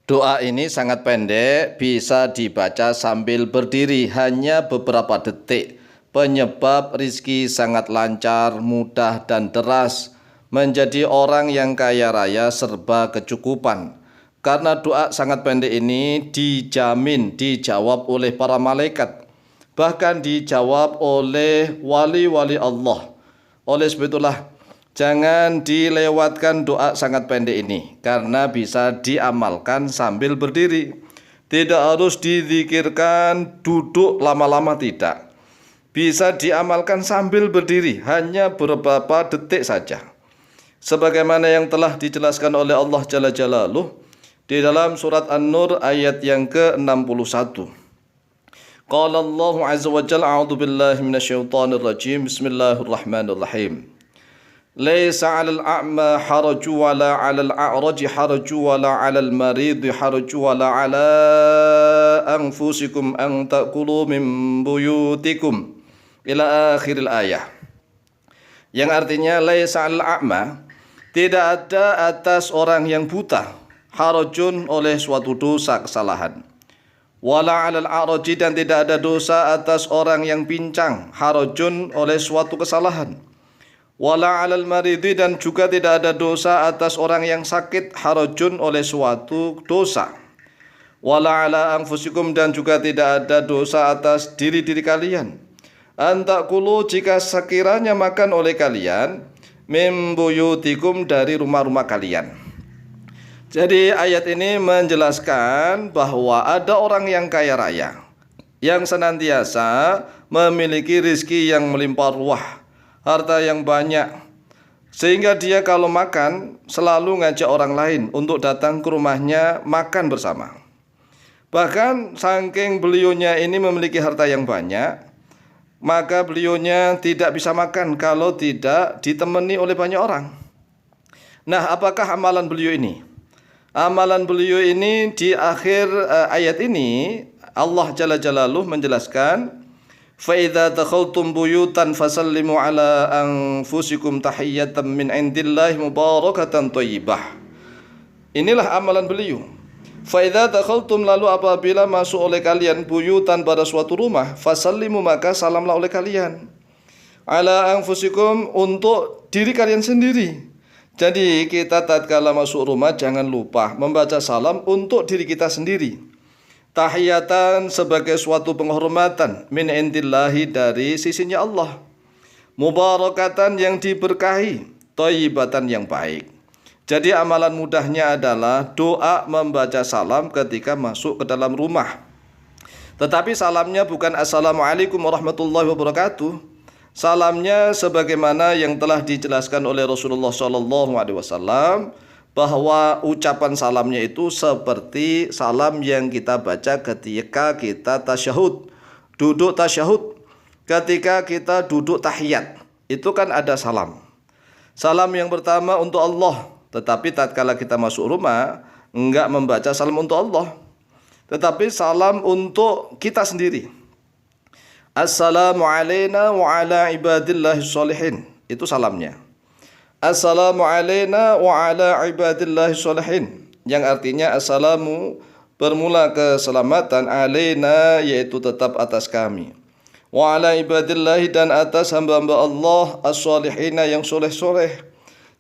Doa ini sangat pendek, bisa dibaca sambil berdiri hanya beberapa detik. Penyebab rizki sangat lancar, mudah dan deras. Menjadi orang yang kaya raya serba kecukupan. Karena doa sangat pendek ini dijamin dijawab oleh para malaikat. Bahkan dijawab oleh wali-wali Allah. Oleh sebab itulah jangan dilewatkan doa sangat pendek ini karena bisa diamalkan sambil berdiri. Tidak harus dizikirkan duduk lama-lama, tidak. Bisa diamalkan sambil berdiri hanya beberapa detik saja. Sebagaimana yang telah dijelaskan oleh Allah Jalla Jalaluh di dalam surat An-Nur ayat yang ke-61. Qala Allah Azza wa Jalla, a'udzu billahi minasyaitonir rajim. Bismillahirrahmanirrahim. Laisa 'alal a'ma haraju wala 'alal a'raji haraju wala 'alal maridi haraju wala 'ala anfusikum an ta'kulu min buyutikum ila akhiril ayah. Yang artinya laisa 'alal a'ma, tidak ada atas orang yang buta harajun oleh suatu dosa kesalahan. Wala 'alal a'raji, dan tidak ada dosa atas orang yang pincang harajun oleh suatu kesalahan. Wala 'alal maridi, dan juga tidak ada dosa atas orang yang sakit harajun oleh suatu dosa. Wala 'ala anfusikum, dan juga tidak ada dosa atas diri-diri kalian. Antakulu, jika sekiranya makan oleh kalian, mim buyutikum, dari rumah-rumah kalian. Jadi ayat ini menjelaskan bahwa ada orang yang kaya raya yang senantiasa memiliki rizki yang melimpah ruah, harta yang banyak, sehingga dia kalau makan selalu ngajak orang lain untuk datang ke rumahnya makan bersama. Bahkan saking beliaunya ini memiliki harta yang banyak, maka beliaunya tidak bisa makan kalau tidak ditemani oleh banyak orang. Nah, apakah amalan beliau ini? Amalan beliau ini di akhir ayat ini Allah Jalla Jalaluh menjelaskan, fa idza dakhaltum buyutan fasallimu ala anfusikum tahiyyatan min indillahi mubarakatan thayyibah. Inilah amalan beliau. Fa idza dakhaltum, lalu apabila masuk oleh kalian buyutan, pada suatu rumah, fasallimu, maka salamlah oleh kalian, ala anfusikum, untuk diri kalian sendiri. Jadi kita tatkala masuk rumah jangan lupa membaca salam untuk diri kita sendiri. Tahiyatan, sebagai suatu penghormatan, min indillahi, dari sisinya Allah. Mubarakatan, yang diberkahi, thayyibatan, yang baik. Jadi amalan mudahnya adalah doa membaca salam ketika masuk ke dalam rumah. Tetapi salamnya bukan assalamualaikum warahmatullahi wabarakatuh. Salamnya sebagaimana yang telah dijelaskan oleh Rasulullah SAW, bahwa ucapan salamnya itu seperti salam yang kita baca ketika kita tasyahud, duduk tasyahud. Ketika kita duduk tahiyat, itu kan ada salam. Salam yang pertama untuk Allah, tetapi tatkala kita masuk rumah enggak membaca salam untuk Allah, tetapi salam untuk kita sendiri. Assalamu alayna wa ala ibadillahi sholihin, itu salamnya. Assalamu alayna wa ala ibadillahi sholihin, yang artinya assalamu, bermula keselamatan, alayna, yaitu tetap atas kami, wa ala ibadillahi, dan atas hamba-hamba Allah, as-sholihina, yang soleh-soleh.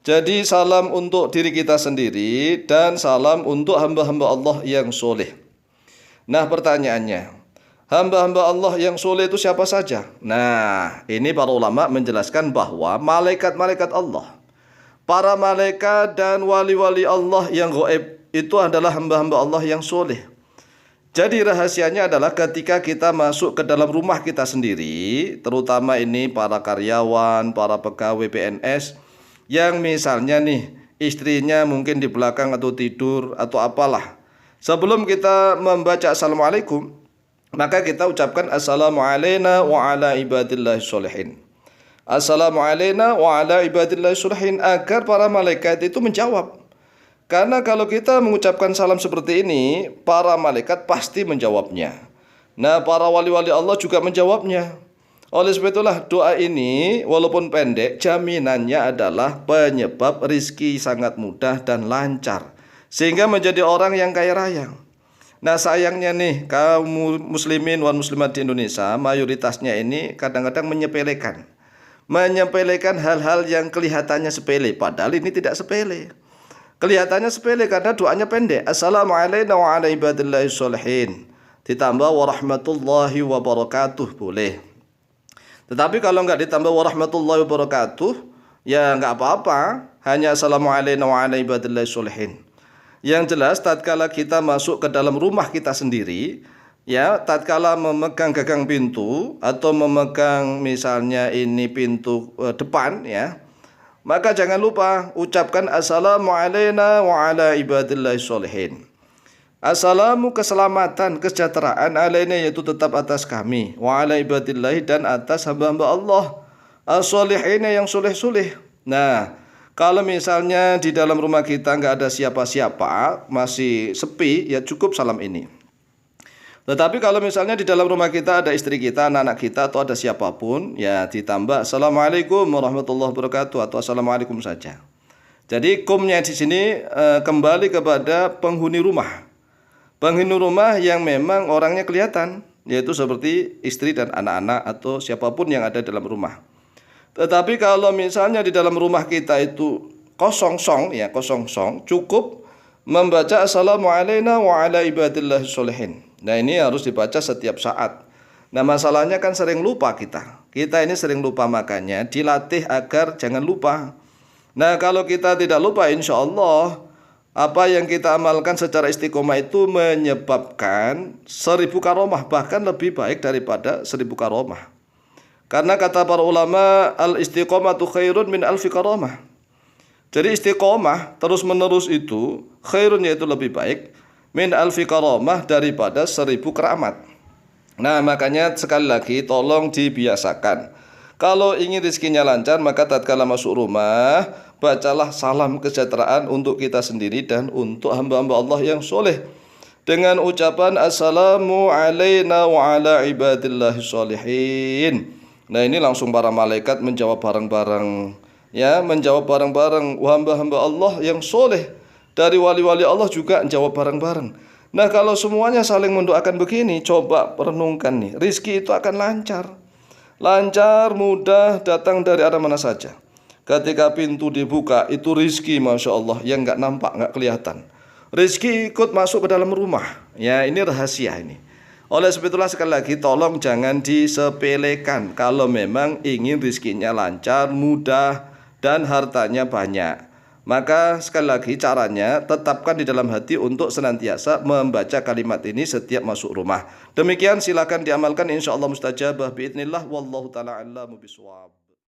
Jadi salam untuk diri kita sendiri dan salam untuk hamba-hamba Allah yang soleh. Nah, pertanyaannya, hamba-hamba Allah yang soleh itu siapa saja? Nah, ini para ulama menjelaskan bahwa malaikat-malaikat Allah, para malaikat dan wali-wali Allah yang gaib, itu adalah hamba-hamba Allah yang soleh. Jadi rahasianya adalah ketika kita masuk ke dalam rumah kita sendiri, terutama ini para karyawan, para pegawai PNS, yang misalnya nih istrinya mungkin di belakang atau tidur atau apalah. Sebelum kita membaca assalamualaikum, maka kita ucapkan assalamu alayna wa ala ibadillahi sholihin. Assalamu alayna wa ala ibadillahi sholihin, agar para malaikat itu menjawab. Karena kalau kita mengucapkan salam seperti ini, para malaikat pasti menjawabnya. Nah, para wali-wali Allah juga menjawabnya. Oleh sebab itulah doa ini walaupun pendek, jaminannya adalah penyebab rizki sangat mudah dan lancar. sehingga menjadi orang yang kaya raya. Nah sayangnya nih kaum muslimin wan muslimat di Indonesia mayoritasnya ini kadang-kadang menyepelekan hal-hal yang kelihatannya sepele, padahal ini tidak sepele. Kelihatannya sepele karena doanya pendek. Assalamualaikum wa ala ibadillahi sholihin. Ditambah warahmatullahi wabarakatuh boleh. Tetapi kalau nggak ditambah warahmatullahi wabarakatuh, ya nggak apa-apa. Hanya assalamualaikum wa ala ibadillahi sholihin. Yang jelas tatkala kita masuk ke dalam rumah kita sendiri, ya tatkala memegang gagang pintu atau memegang misalnya ini pintu depan, ya, maka jangan lupa ucapkan assalamualaikum wa ala ibadillahi sholihin. Assalamu keselamatan, kesejahteraan alaina yaitu tetap atas kami, wa ala ibadillahi dan atas hamba-hamba Allah as-sholihin yang soleh-soleh. Nah, kalau misalnya di dalam rumah kita nggak ada siapa-siapa, masih sepi, ya cukup salam ini. Tetapi kalau misalnya di dalam rumah kita ada istri kita, anak-anak kita, atau ada siapapun, ya ditambah assalamualaikum warahmatullahi wabarakatuh atau assalamualaikum saja. Jadi kumnya di sini kembali kepada penghuni rumah. Penghuni rumah yang memang orangnya kelihatan, yaitu seperti istri dan anak-anak atau siapapun yang ada dalam rumah. Tetapi kalau misalnya di dalam rumah kita itu kosong song, cukup membaca assalamualaikum wa ala ibadillahi sholihin. Nah ini harus dibaca setiap saat. Nah masalahnya kan sering lupa kita. Kita ini sering lupa, makanya dilatih agar jangan lupa. Nah kalau kita tidak lupa, insya Allah apa yang kita amalkan secara istiqomah itu menyebabkan 1000 karomah, bahkan lebih baik daripada 1000 karomah. Karena kata para ulama, al-istiqomatu khairun min alfi karomah. Jadi istiqomah terus menerus itu khairun, yaitu lebih baik, min alfi karomah, daripada 1000 keramat. Nah makanya sekali lagi tolong dibiasakan. Kalau ingin rezekinya lancar, maka tatkala masuk rumah, bacalah salam kesejahteraan untuk kita sendiri dan untuk hamba-hamba Allah yang soleh dengan ucapan assalamu alaina wa ala ibadillahi sholihin. Nah ini langsung para malaikat menjawab bareng-bareng, ya, menjawab bareng-bareng. Hamba-hamba Allah yang soleh dari wali-wali Allah juga jawab bareng-bareng. Nah kalau semuanya saling mendoakan begini, coba renungkan nih, rizki itu akan lancar, mudah, datang dari arah mana saja. Ketika pintu dibuka, itu rizki masya Allah yang nggak nampak, nggak kelihatan. Rizki ikut masuk ke dalam rumah. Ya ini rahasia ini. Oleh sebab itulah sekali lagi tolong jangan disepelekan kalau memang ingin rizkinya lancar, mudah, dan hartanya banyak. Maka sekali lagi caranya tetapkan di dalam hati untuk senantiasa membaca kalimat ini setiap masuk rumah. Demikian silakan diamalkan, insyaallah mustajabah biidznillah, wallahu taala a'lamu bishawab.